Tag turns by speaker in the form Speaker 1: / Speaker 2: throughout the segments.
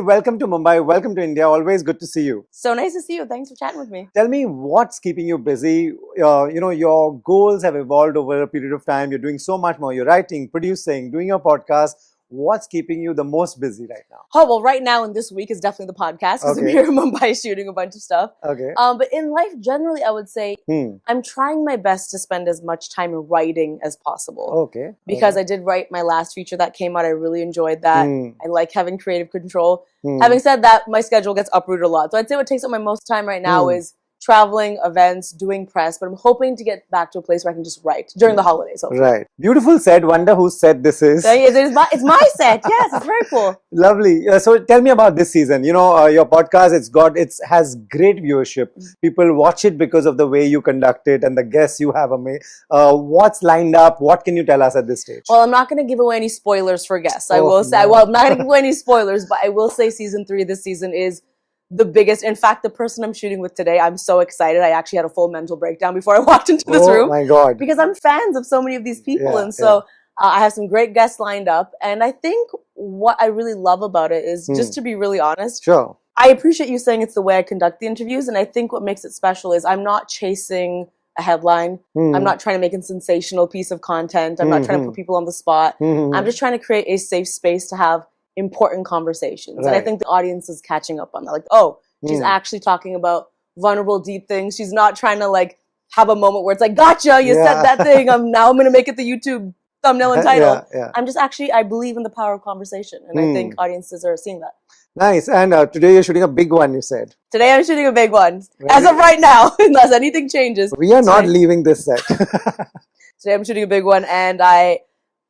Speaker 1: Welcome to Mumbai. Welcome to India. Always good to see you.
Speaker 2: So nice to see you. Thanks for chatting with me.
Speaker 1: Tell me what's keeping you busy. Your goals have evolved over a period of time. You're doing so much more. You're writing, producing, doing your podcast. What's keeping you the most busy right now?
Speaker 2: Oh, well, right now in this week is definitely the podcast because I'm here in Mumbai shooting a bunch of stuff.
Speaker 1: Okay.
Speaker 2: But in life, generally, I would say I'm trying my best to spend as much time writing as possible.
Speaker 1: Okay.
Speaker 2: Because I did write my last feature that came out. I really enjoyed that. I like having creative control. Having said that, my schedule gets uprooted a lot. So I'd say what takes up my most time right now is traveling, events, doing press, but I'm hoping to get back to a place where I can just write during the holidays. Hopefully.
Speaker 1: Right. Beautiful set. Wonder whose set this is.
Speaker 2: It's my set. Yes, it's very cool.
Speaker 1: Lovely. So tell me about this season. Your podcast, it has great viewership. People watch it because of the way you conduct it and the guests you have. What's lined up? What can you tell us at this stage?
Speaker 2: Well, I'm not going to give away any spoilers for guests. I will say, well, I'm not going to give away any spoilers, but I will say season 3 this season is the biggest. In fact, the person I'm shooting with today, I'm so excited. I actually had a full mental breakdown before I walked into this room.
Speaker 1: Oh my God.
Speaker 2: Because I'm fans of so many of these people. I have some great guests lined up. And I think what I really love about it is, just to be really honest,
Speaker 1: sure,
Speaker 2: I appreciate you saying it's the way I conduct the interviews. And I think what makes it special is I'm not chasing a headline. I'm not trying to make a sensational piece of content. I'm not trying to put people on the spot. I'm just trying to create a safe space to have important conversations. Right. And I think the audience is catching up on that. Like, oh, she's actually talking about vulnerable, deep things. She's not trying to like have a moment where it's like, gotcha, you said that thing. I'm going to make it the YouTube thumbnail and title. I'm just I believe in the power of conversation. And I think audiences are seeing that.
Speaker 1: Nice. And today you're shooting a big one, you said.
Speaker 2: Today I'm shooting a big one. As of right now, unless anything changes.
Speaker 1: We are not leaving this set.
Speaker 2: Today I'm shooting a big one, and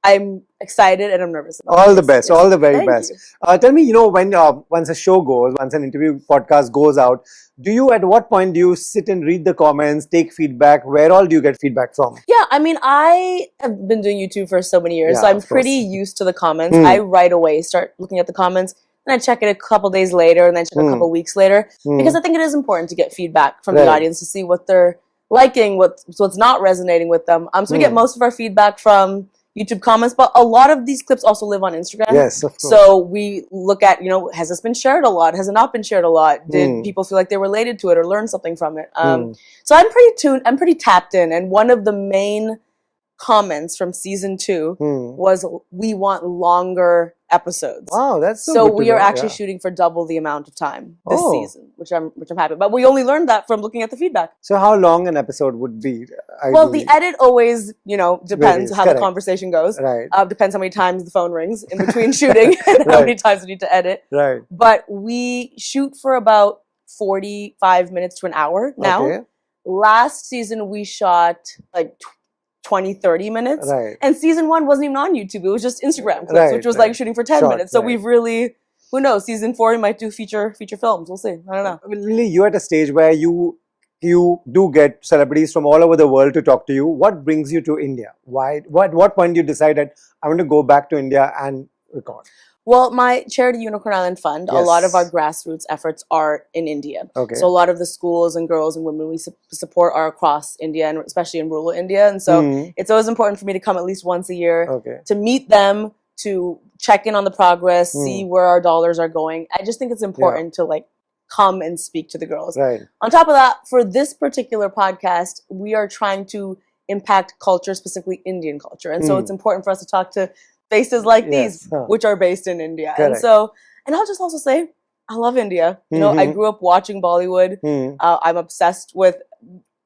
Speaker 2: I'm excited and I'm nervous about
Speaker 1: all the best, all the very best.
Speaker 2: You.
Speaker 1: Tell me, when once a show goes, once an interview podcast goes out, at what point do you sit and read the comments, take feedback? Where all do you get feedback from?
Speaker 2: Yeah, I mean, I have been doing YouTube for so many years, so I'm pretty used to the comments. I right away start looking at the comments, and I check it a couple days later, and then check a couple weeks later, because I think it is important to get feedback from the audience to see what they're liking, what's not resonating with them. So we get most of our feedback from YouTube comments, but a lot of these clips also live on Instagram.
Speaker 1: Yes, of course.
Speaker 2: So we look at, has this been shared a lot? Has it not been shared a lot? Did people feel like they related to it or learned something from it? So I'm pretty tuned, I'm pretty tapped in. And one of the main comments from season 2 was, we want longer episodes.
Speaker 1: Wow, that's
Speaker 2: so we are actually shooting for double the amount of time this season, which I'm happy. But we only learned that from looking at the feedback.
Speaker 1: So how long an episode would be? Ideally?
Speaker 2: Well, the edit always, depends how the conversation goes.
Speaker 1: Right.
Speaker 2: Depends how many times the phone rings in between shooting and how many times we need to edit.
Speaker 1: Right.
Speaker 2: But we shoot for about 45 minutes to an hour now.
Speaker 1: Okay.
Speaker 2: Last season we shot like 20, 30 minutes.
Speaker 1: Right.
Speaker 2: And season 1 wasn't even on YouTube. It was just Instagram clips, which was like shooting for 10 minutes. So we've really, who knows, season 4 we might do feature films. We'll see. I don't know.
Speaker 1: Lilly, you're at a stage where you do get celebrities from all over the world to talk to you. What brings you to India? Why? What point do you decide that I want to go back to India and record?
Speaker 2: Well, my charity Unicorn Island Fund, a lot of our grassroots efforts are in India.
Speaker 1: Okay.
Speaker 2: So a lot of the schools and girls and women we support are across India, and especially in rural India. And so it's always important for me to come at least once a year to meet them, to check in on the progress, see where our dollars are going. I just think it's important to come and speak to the girls.
Speaker 1: Right.
Speaker 2: On top of that, for this particular podcast, we are trying to impact culture, specifically Indian culture. And so it's important for us to talk to faces like these, which are based in India.
Speaker 1: Correct.
Speaker 2: And I'll just also say, I love India. I grew up watching Bollywood. I'm obsessed with,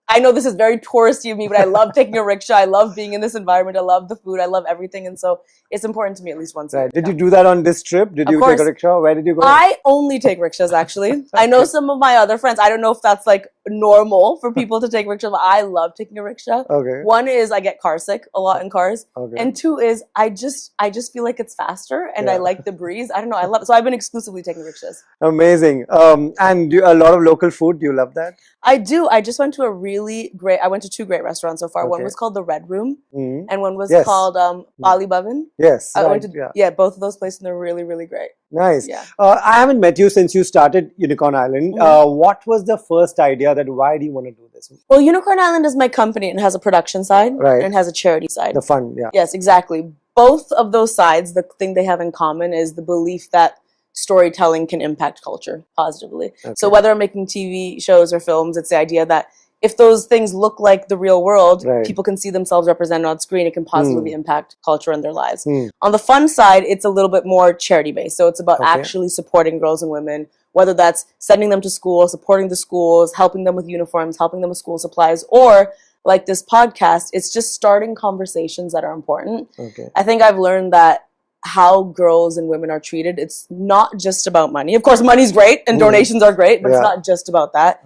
Speaker 2: I know this is very touristy of me, but I love taking a rickshaw. I love being in this environment. I love the food. I love everything. And so it's important to me at least once a year.
Speaker 1: Did you do that on this trip? Did you take a rickshaw? Where did you go?
Speaker 2: I only take rickshaws, actually. I know some of my other friends, I don't know if that's like normal for people to take rickshaws, but I love taking a rickshaw.
Speaker 1: Okay.
Speaker 2: One is I get car sick a lot in cars.
Speaker 1: Okay.
Speaker 2: And 2 is I just feel like it's faster and I like the breeze. I don't know. I love it. So I've been exclusively taking rickshaws.
Speaker 1: Amazing. And a lot of local food. Do you love that?
Speaker 2: I do. I just went to I went to 2 great restaurants so far.
Speaker 1: Okay.
Speaker 2: One was called The Red Room and one was called Ali Bhatt.
Speaker 1: Yes.
Speaker 2: I went to, both of those places, and they're really, really great.
Speaker 1: Nice.
Speaker 2: Yeah.
Speaker 1: I haven't met you since you started Unicorn Island. What was the first idea that why do you want to do this?
Speaker 2: Well, Unicorn Island is my company and has a production side and has a charity side.
Speaker 1: The fund,
Speaker 2: Yes, exactly. Both of those sides, the thing they have in common is the belief that storytelling can impact culture positively.
Speaker 1: Okay.
Speaker 2: So whether I'm making TV shows or films, it's the idea that if those things look like the real world, people can see themselves represented on screen. It can positively impact culture and their lives. On the fun side, it's a little bit more charity-based. So it's about actually supporting girls and women, whether that's sending them to school, supporting the schools, helping them with uniforms, helping them with school supplies, or like this podcast, it's just starting conversations that are important. I think I've learned that how girls and women are treated, it's not just about money. Of course, money's great and donations are great, but it's not just about that.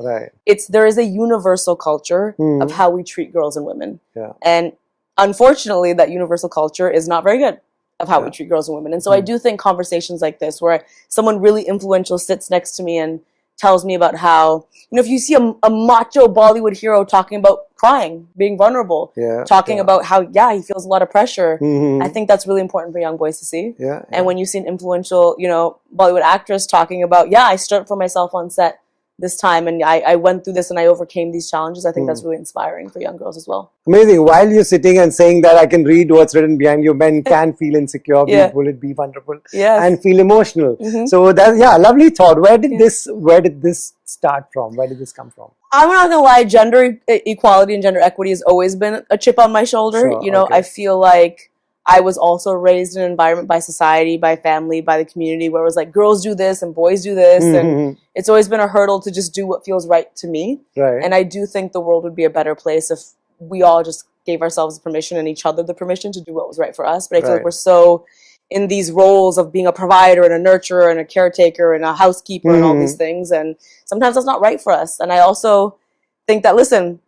Speaker 2: There is a universal culture of how we treat girls and women. And unfortunately, that universal culture is not very good of how we treat girls and women. And so I do think conversations like this, where someone really influential sits next to me and tells me about how, if you see a macho Bollywood hero talking about crying, being vulnerable, talking about how, he feels a lot of pressure, I think that's really important for young boys to see. And when you see an influential, Bollywood actress talking about, I stood up for myself on set this time and I went through this and I overcame these challenges, I think that's really inspiring for young girls as well.
Speaker 1: Amazing. While you're sitting and saying that, I can read what's written behind you. Men can feel insecure, be vulnerable, and feel emotional. So that's lovely thought. Where did this start from? Where did this come from?
Speaker 2: I'm not gonna lie, gender equality and gender equity has always been a chip on my shoulder. I feel like I was also raised in an environment by society, by family, by the community where it was like girls do this and boys do this. And it's always been a hurdle to just do what feels right to me. And I do think the world would be a better place if we all just gave ourselves permission and each other the permission to do what was right for us. But I feel like we're so in these roles of being a provider and a nurturer and a caretaker and a housekeeper and all these things. And sometimes that's not right for us. And I also think that, listen,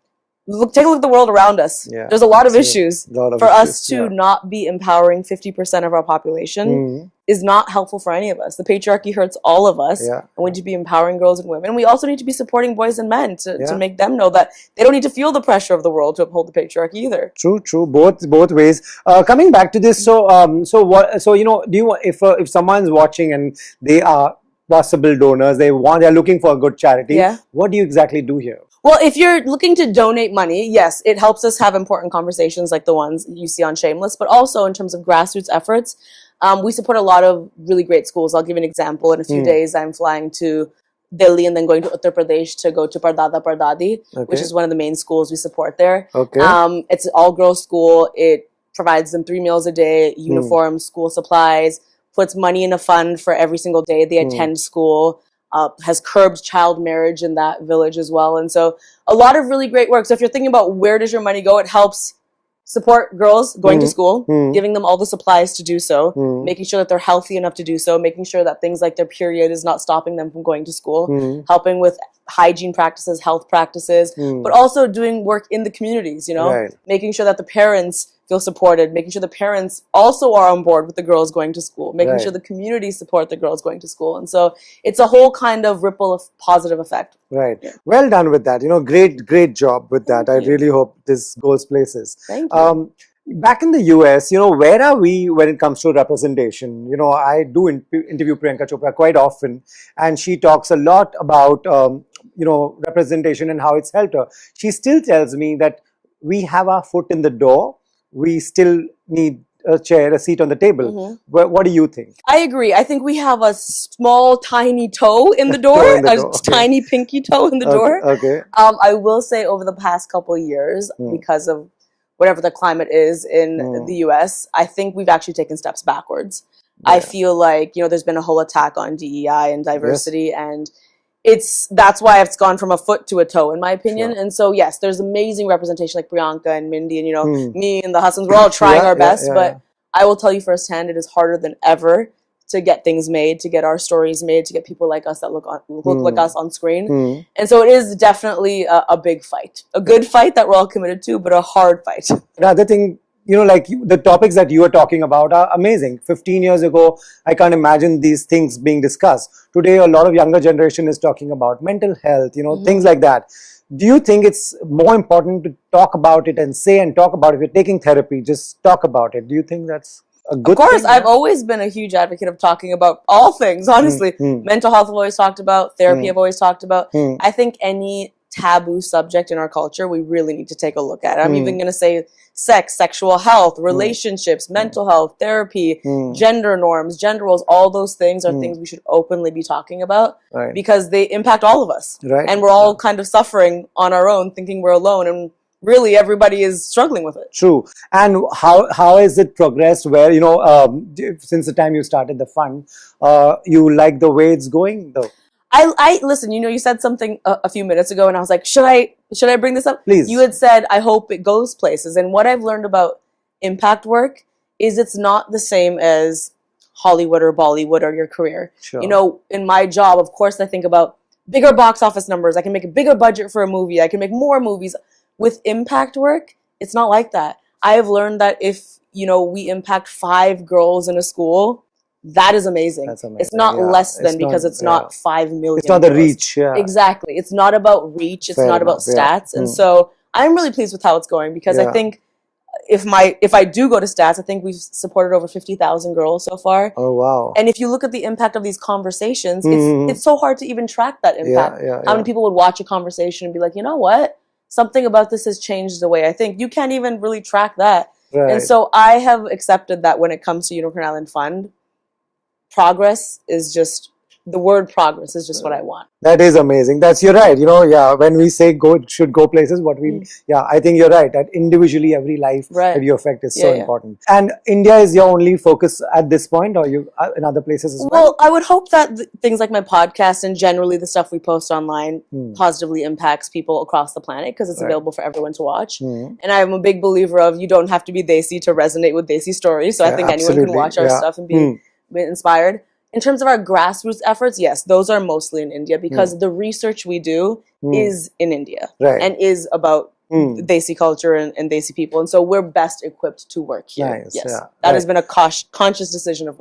Speaker 2: take a look at the world around us. There's a lot of issues. For us to not be empowering 50% of our population is not helpful for any of us. The patriarchy hurts all of us. And we need to be empowering girls and women. And we also need to be supporting boys and men to make them know that they don't need to feel the pressure of the world to uphold the patriarchy either.
Speaker 1: True. Both ways. Coming back to this, if someone's watching and they are possible donors, they're looking for a good charity, what do you exactly do here?
Speaker 2: Well, if you're looking to donate money, yes, it helps us have important conversations like the ones you see on Shameless, but also in terms of grassroots efforts, we support a lot of really great schools. I'll give you an example. In a few days, I'm flying to Delhi and then going to Uttar Pradesh to go to Pardada Pardadi, which is one of the main schools we support there. It's an all-girls school. It provides them 3 meals a day, uniforms, school supplies, puts money in a fund for every single day they attend school. Has curbed child marriage in that village as well. And so a lot of really great work. So if you're thinking about where does your money go, it helps support girls going to school, giving them all the supplies to do so, making sure that they're healthy enough to do so, making sure that things like their period is not stopping them from going to school, helping with hygiene practices, health practices, but also doing work in the communities, making sure that the parents feel supported, making sure the parents also are on board with the girls going to school, making sure the community support the girls going to school. And so it's a whole kind of ripple of positive effect.
Speaker 1: Well done with that. Great job with that. I really hope this goes places.
Speaker 2: Thank you.
Speaker 1: Back in the US, where are we when it comes to representation? I do interview Priyanka Chopra quite often, and she talks a lot about, representation and how it's helped her. She still tells me that we have our foot in the door. We still need a seat on the table. What do you think?
Speaker 2: I agree. I think we have a small, tiny toe in the door, tiny pinky toe in the door. I will say over the past couple of years, because of whatever the climate is in the US, I think we've actually taken steps backwards. I feel like, there's been a whole attack on DEI and diversity, and that's why it's gone from a foot to a toe, in my opinion. And so, yes, there's amazing representation like Priyanka and Mindy and, me and the husbands. We're all trying our best, but I will tell you firsthand, it is harder than ever to get things made, to get our stories made, to get people like us that look like us on screen. And so it is definitely a big fight. A good fight that we're all committed to, but a hard fight.
Speaker 1: Another thing, the topics that you are talking about are amazing. 15 years ago, I can't imagine these things being discussed. Today, a lot of younger generation is talking about mental health, things like that. Do you think it's more important to talk about it and talk about it? If you're taking therapy, just talk about it. Do you think that's a good thing?
Speaker 2: Of course, I've always been a huge advocate of talking about all things, honestly. Mental health I've always talked about, therapy I've always talked about. I think any taboo subject in our culture we really need to take a look at. I'm even going to say sex, sexual health, relationships, mental health, therapy, gender norms, gender roles, all those things are things we should openly be talking about because they impact all of us. And we're all kind of suffering on our own, thinking we're alone, and really everybody is struggling with it.
Speaker 1: True. And how has it progressed where, you know, since the time you started the fund, you like the way it's going though?
Speaker 2: I listen, you know, you said something a few minutes ago and I was like, should I bring this up?
Speaker 1: Please.
Speaker 2: You had said, I hope it goes places. And what I've learned about impact work is it's not the same as Hollywood or Bollywood or your career.
Speaker 1: Sure.
Speaker 2: You know, in my job, of course, I think about bigger box office numbers. I can make a bigger budget for a movie. I can make more movies. With impact work, it's not like that. I have learned that if, you know, we impact 5 girls in a school, that is amazing.
Speaker 1: That's amazing.
Speaker 2: It's not less than because it's not 5 million.
Speaker 1: It's not the
Speaker 2: girls.
Speaker 1: Reach. Yeah.
Speaker 2: Exactly. It's not about reach. It's
Speaker 1: Fair
Speaker 2: not about
Speaker 1: enough,
Speaker 2: stats. And so I'm really pleased with how it's going because I think if I do go to stats, I think we've supported over 50,000 girls so far.
Speaker 1: Oh, wow.
Speaker 2: And if you look at the impact of these conversations, it's so hard to even track that impact. How many people would watch a conversation and be like, you know what? Something about this has changed the way I think. You can't even really track that.
Speaker 1: Right.
Speaker 2: And so I have accepted that when it comes to Unicorn Island Fund, progress is just, the word progress is just what I want.
Speaker 1: That is amazing. You're right. You know, when we say it should go places, I think you're right. That individually every life that you affect is so important. And India is your only focus at this point, or you in other places as well?
Speaker 2: Well, I would hope that things like my podcast and generally the stuff we post online positively impacts people across the planet because it's available for everyone to watch. And I'm a big believer of you don't have to be Desi to resonate with Desi stories. So I think anyone can watch our stuff and be inspired. In terms of our grassroots efforts, yes, those are mostly in India because the research we do is in India and is about Desi culture and Desi people. And so we're best equipped to work here.
Speaker 1: Nice,
Speaker 2: yes. That has been a conscious decision of mine.